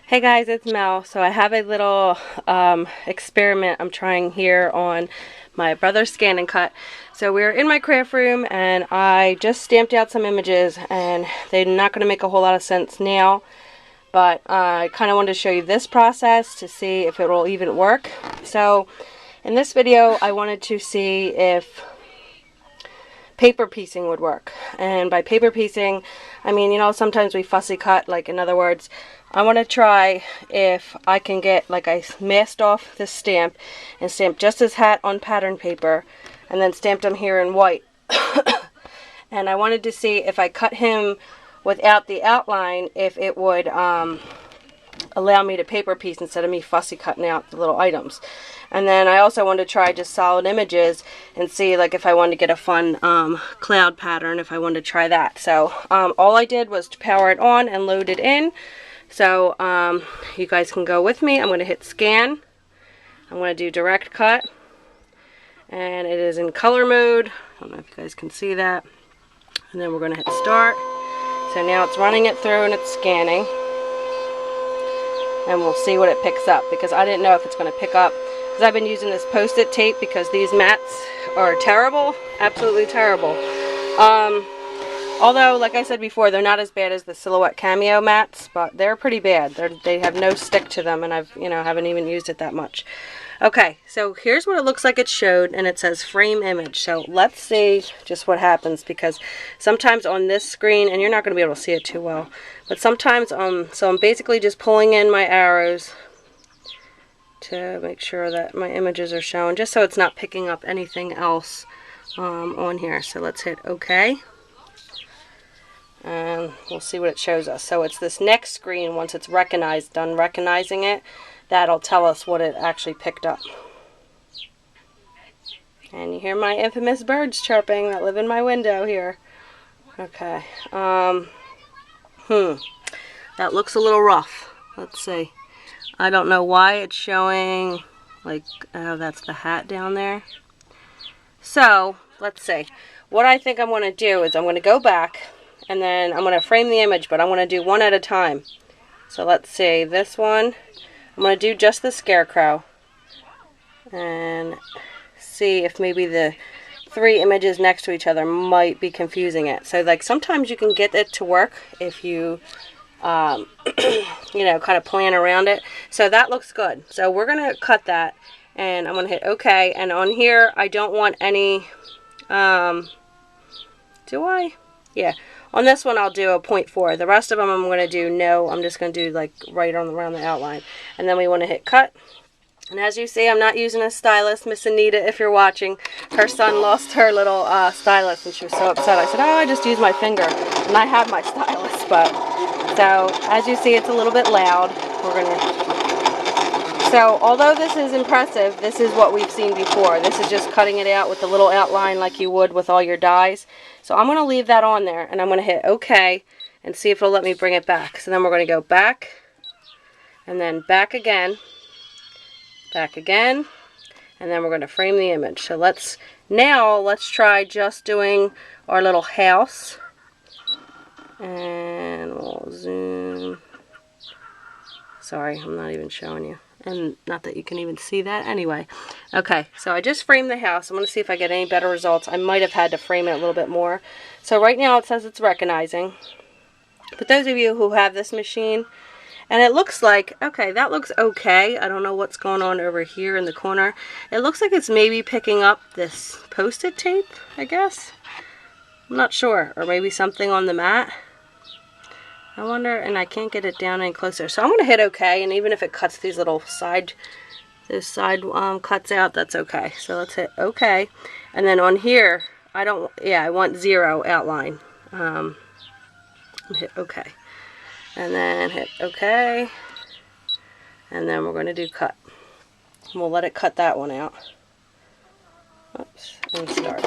Hey guys, it's Mel. So I have a little experiment I'm trying here on my BrotherScan&cut. So we're in my craft room and I just stamped out some images and they're not going to make a whole lot of sense now. But I kind of wanted to show you this process to see if it will even work. So in this video I wanted to see if paper piecing would work. And by paper piecing, I mean, you know, sometimes we fussy cut, like in other words, I want to try if I can get, like, I masked off this stamp and stamped just his hat on pattern paper and then stamped him here in white. And I wanted to see if I cut him without the outline, if it would allow me to paper piece instead of me fussy cutting out the little items. And then I also wanted to try just solid images and see, like, if I wanted to get a fun cloud pattern, if I wanted to try that. So all I did was to power it on and load it in. So you guys can go with me. I'm going to hit scan. I'm going to do direct cut. And it is in color mode. I don't know if you guys can see that. And then we're going to hit start. So now it's running it through and it's scanning. And we'll see what it picks up, because I didn't know if it's going to pick up, because I've been using this post-it tape because these mats are terrible, absolutely terrible. Although, like I said before, they're not as bad as the Silhouette Cameo mats, but they're pretty bad. They have no stick to them, and haven't even used it that much. Okay, so here's what it looks like it showed, and it says frame image. So let's see just what happens, because sometimes on this screen, and you're not going to be able to see it too well, but sometimes, so I'm basically just pulling in my arrows to make sure that my images are shown, just so it's not picking up anything else on here. So let's hit OK. And we'll see what it shows us. So it's this next screen, once it's done recognizing it, that'll tell us what it actually picked up. And you hear my infamous birds chirping that live in my window here. Okay. That looks a little rough. Let's see. I don't know why it's showing, like, oh, that's the hat down there. So, let's see. What I think I'm going to do is I'm going to go back, and then I'm going to frame the image, but I'm going to do one at a time. So let's see, this one, I'm going to do just the scarecrow. And see if maybe the three images next to each other might be confusing it. So, like, sometimes you can get it to work if you kind of plan around it. So that looks good. So we're going to cut that, and I'm going to hit OK. And on here, I don't want any, do I? Yeah. On this one, I'll do a 0.4. The rest of them, I'm going to do no. I'm just going to do, like, right around the outline. And then we want to hit cut. And as you see, I'm not using a stylus. Miss Anita, if you're watching, her son lost her little stylus, and she was so upset. I said, oh, I just used my finger. And I have my stylus, but... So, as you see, it's a little bit loud. So, although this is impressive, this is what we've seen before. This is just cutting it out with a little outline like you would with all your dies. So, I'm going to leave that on there, and I'm going to hit OK and see if it'll let me bring it back. So, then we're going to go back, and then back again, and then we're going to frame the image. So, let's try just doing our little house. And we'll zoom. Sorry, I'm not even showing you. And not that you can even see that. Anyway. Okay, so I just framed the house. I'm going to see if I get any better results. I might have had to frame it a little bit more. So right now it says it's recognizing. But those of you who have this machine, and it looks like, okay, that looks okay. I don't know what's going on over here in the corner. It looks like it's maybe picking up this post-it tape, I guess. I'm not sure. Or maybe something on the mat. I wonder, and I can't get it down any closer. So I'm going to hit OK, and even if it cuts these little side cuts out, that's okay. So let's hit OK. And then on here, I want 0 outline. Hit OK. And then hit OK. And then we're going to do cut. And we'll let it cut that one out. Oops, and start.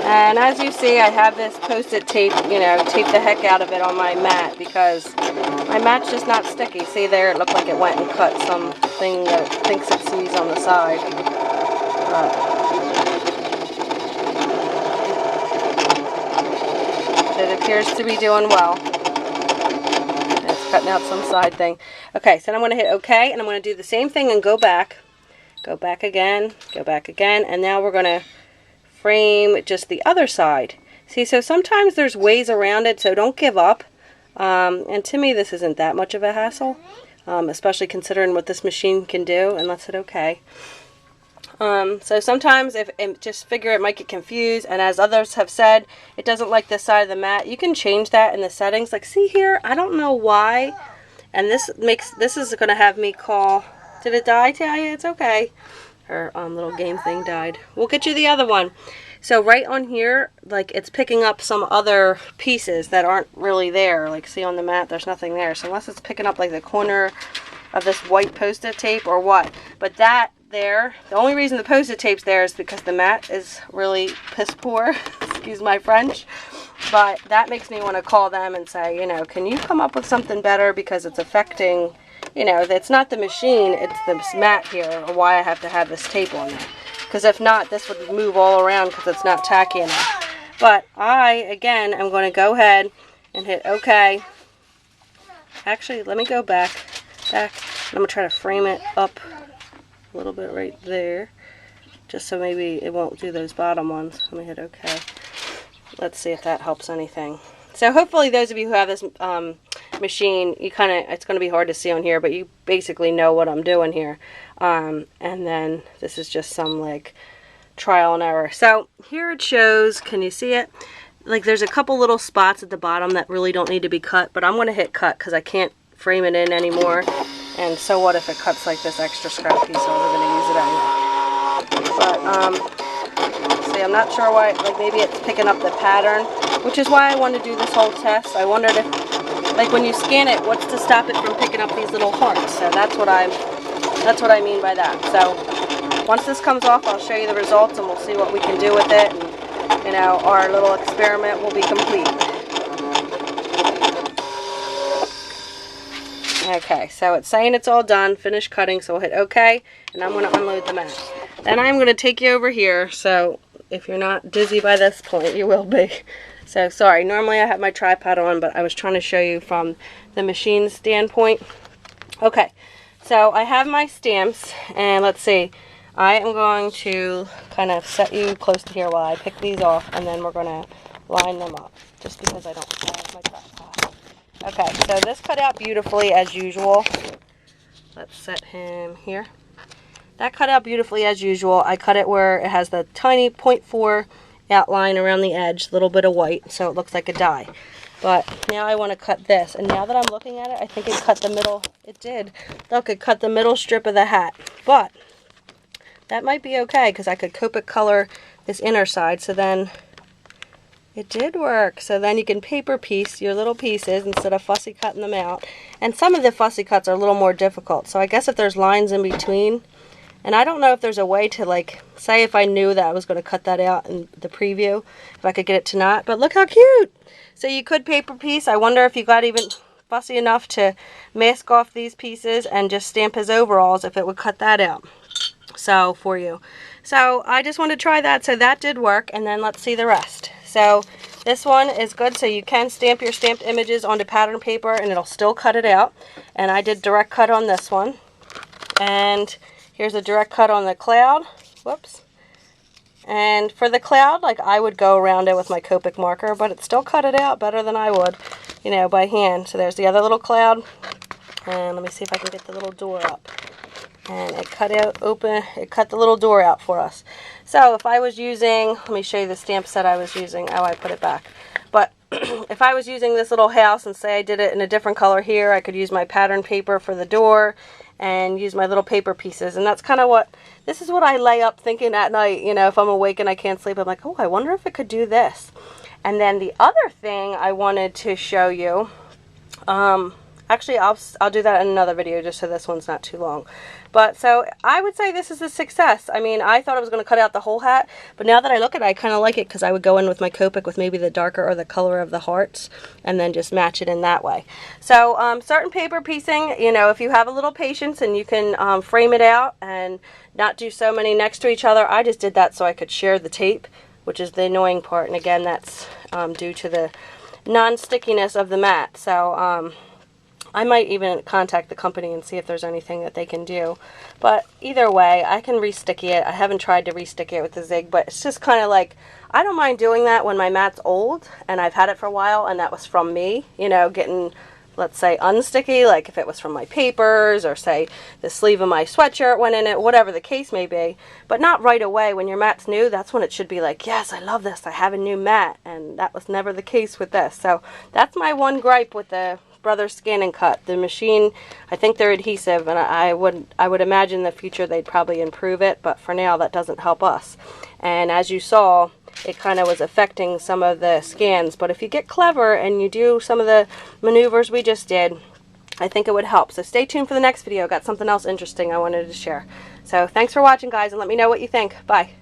And as you see, I have this post-it tape, tape the heck out of it on my mat, because my mat's just not sticky. See there, it looked like it went and cut something that it thinks it sees on the side. It appears to be doing well. It's cutting out some side thing. Okay, so then I'm going to hit OK, and I'm going to do the same thing and go back again, and now we're going to frame just the other side. See, so sometimes there's ways around it, so don't give up. And to me, this isn't that much of a hassle, especially considering what this machine can do, and let's hit OK. So sometimes just figure it might get confused, and as others have said, it doesn't like this side of the mat. You can change that in the settings. Like, see here, I don't know why, and this is going to have me call. Did it die, Talia? It's okay. Her little game thing died. We'll get you the other one. So right on here, like, it's picking up some other pieces that aren't really there. Like, see on the mat, there's nothing there. So unless it's picking up like the corner of this white Post-it tape or what. But that there, the only reason the Post-it tape's there is because the mat is really piss poor. Excuse my French. But that makes me want to call them and say, you know, can you come up with something better, because it's affecting, you know, it's not the machine, it's this mat here, or why I have to have this tape on there. Because if not, this would move all around because it's not tacky enough. But again, I'm going to go ahead and hit OK. Actually, let me go back. I'm going to try to frame it up a little bit right there, just so maybe it won't do those bottom ones. Let me hit OK. Let's see if that helps anything. So hopefully those of you who have this machine, it's going to be hard to see on here, but you basically know what I'm doing here. And then this is just some like trial and error. So here it shows, can you see it? Like, there's a couple little spots at the bottom that really don't need to be cut, but I'm going to hit cut because I can't frame it in anymore. And so what if it cuts like this extra scrap piece? So we're going to use it anyway. But see, I'm not sure why, like maybe it's picking up the pattern, which is why I wanted to do this whole test. I wondered if, like, when you scan it, what's to stop it from picking up these little hearts? So that's what I mean by that. So once this comes off, I'll show you the results and we'll see what we can do with it. And, you know, our little experiment will be complete. Okay, so it's saying it's all done, finished cutting, so we'll hit OK, and I'm going to unload the mat. Then I'm going to take you over here, so if you're not dizzy by this point, you will be. So sorry, normally I have my tripod on, but I was trying to show you from the machine standpoint. Okay, so I have my stamps, and let's see. I am going to kind of set you close to here while I pick these off, and then we're going to line them up, just because I don't have my tripod. Okay, so this cut out beautifully as usual. Let's set him here. That cut out beautifully as usual. I cut it where it has the tiny 0.4 outline around the edge, a little bit of white, so it looks like a die. But now I want to cut this, and now that I'm looking at it, I think it cut the middle. It did. Look, it cut the middle strip of the hat. But that might be okay, because I could Copic color this inner side, so then it did work. So then you can paper piece your little pieces instead of fussy cutting them out. And some of the fussy cuts are a little more difficult. So I guess if there's lines in between, and I don't know if there's a way to, like, say if I knew that I was going to cut that out in the preview, if I could get it to not. But look how cute. So you could paper piece. I wonder if you got even fussy enough to mask off these pieces and just stamp his overalls, if it would cut that out. So for you. So I just wanted to try that. So that did work. And then let's see the rest. So this one is good, so you can stamp your stamped images onto pattern paper and it'll still cut it out. And I did direct cut on this one. And here's a direct cut on the cloud. Whoops. And for the cloud, like, I would go around it with my Copic marker, but it still cut it out better than I would, you know, by hand. So there's the other little cloud. And let me see if I can get the little door up. And it cut out open, it cut the little door out for us. So if I was using, let me show you the stamp set I was using. Oh, I put it back. But if I was using this little house and say I did it in a different color here, I could use my pattern paper for the door and use my little paper pieces. And that's kind of what, this is what I lay up thinking at night, you know, if I'm awake and I can't sleep, I'm like, oh, I wonder if it could do this. And then the other thing I wanted to show you, actually, I'll do that in another video just so this one's not too long. But so I would say this is a success. I mean, I thought I was going to cut out the whole hat, but now that I look at it, I kind of like it because I would go in with my Copic with maybe the darker or the color of the hearts and then just match it in that way. So certain paper piecing, you know, if you have a little patience and you can frame it out and not do so many next to each other. I just did that so I could share the tape, which is the annoying part. And again, that's due to the non-stickiness of the mat. So I might even contact the company and see if there's anything that they can do. But either way, I can re-sticky it. I haven't tried to re-stick it with the Zig, but it's just kind of like, I don't mind doing that when my mat's old and I've had it for a while and that was from me, you know, getting, let's say, unsticky, like if it was from my papers or say the sleeve of my sweatshirt went in it, whatever the case may be. But not right away. When your mat's new, that's when it should be like, yes, I love this, I have a new mat, and that was never the case with this. So that's my one gripe with the BrotherScan&cut. The machine, I think they're adhesive, and I would imagine in the future they'd probably improve it, but for now that doesn't help us. And as you saw, it kind of was affecting some of the scans, but if you get clever and you do some of the maneuvers we just did, I think it would help. So stay tuned for the next video. Got something else interesting I wanted to share. So thanks for watching, guys, and let me know what you think. Bye.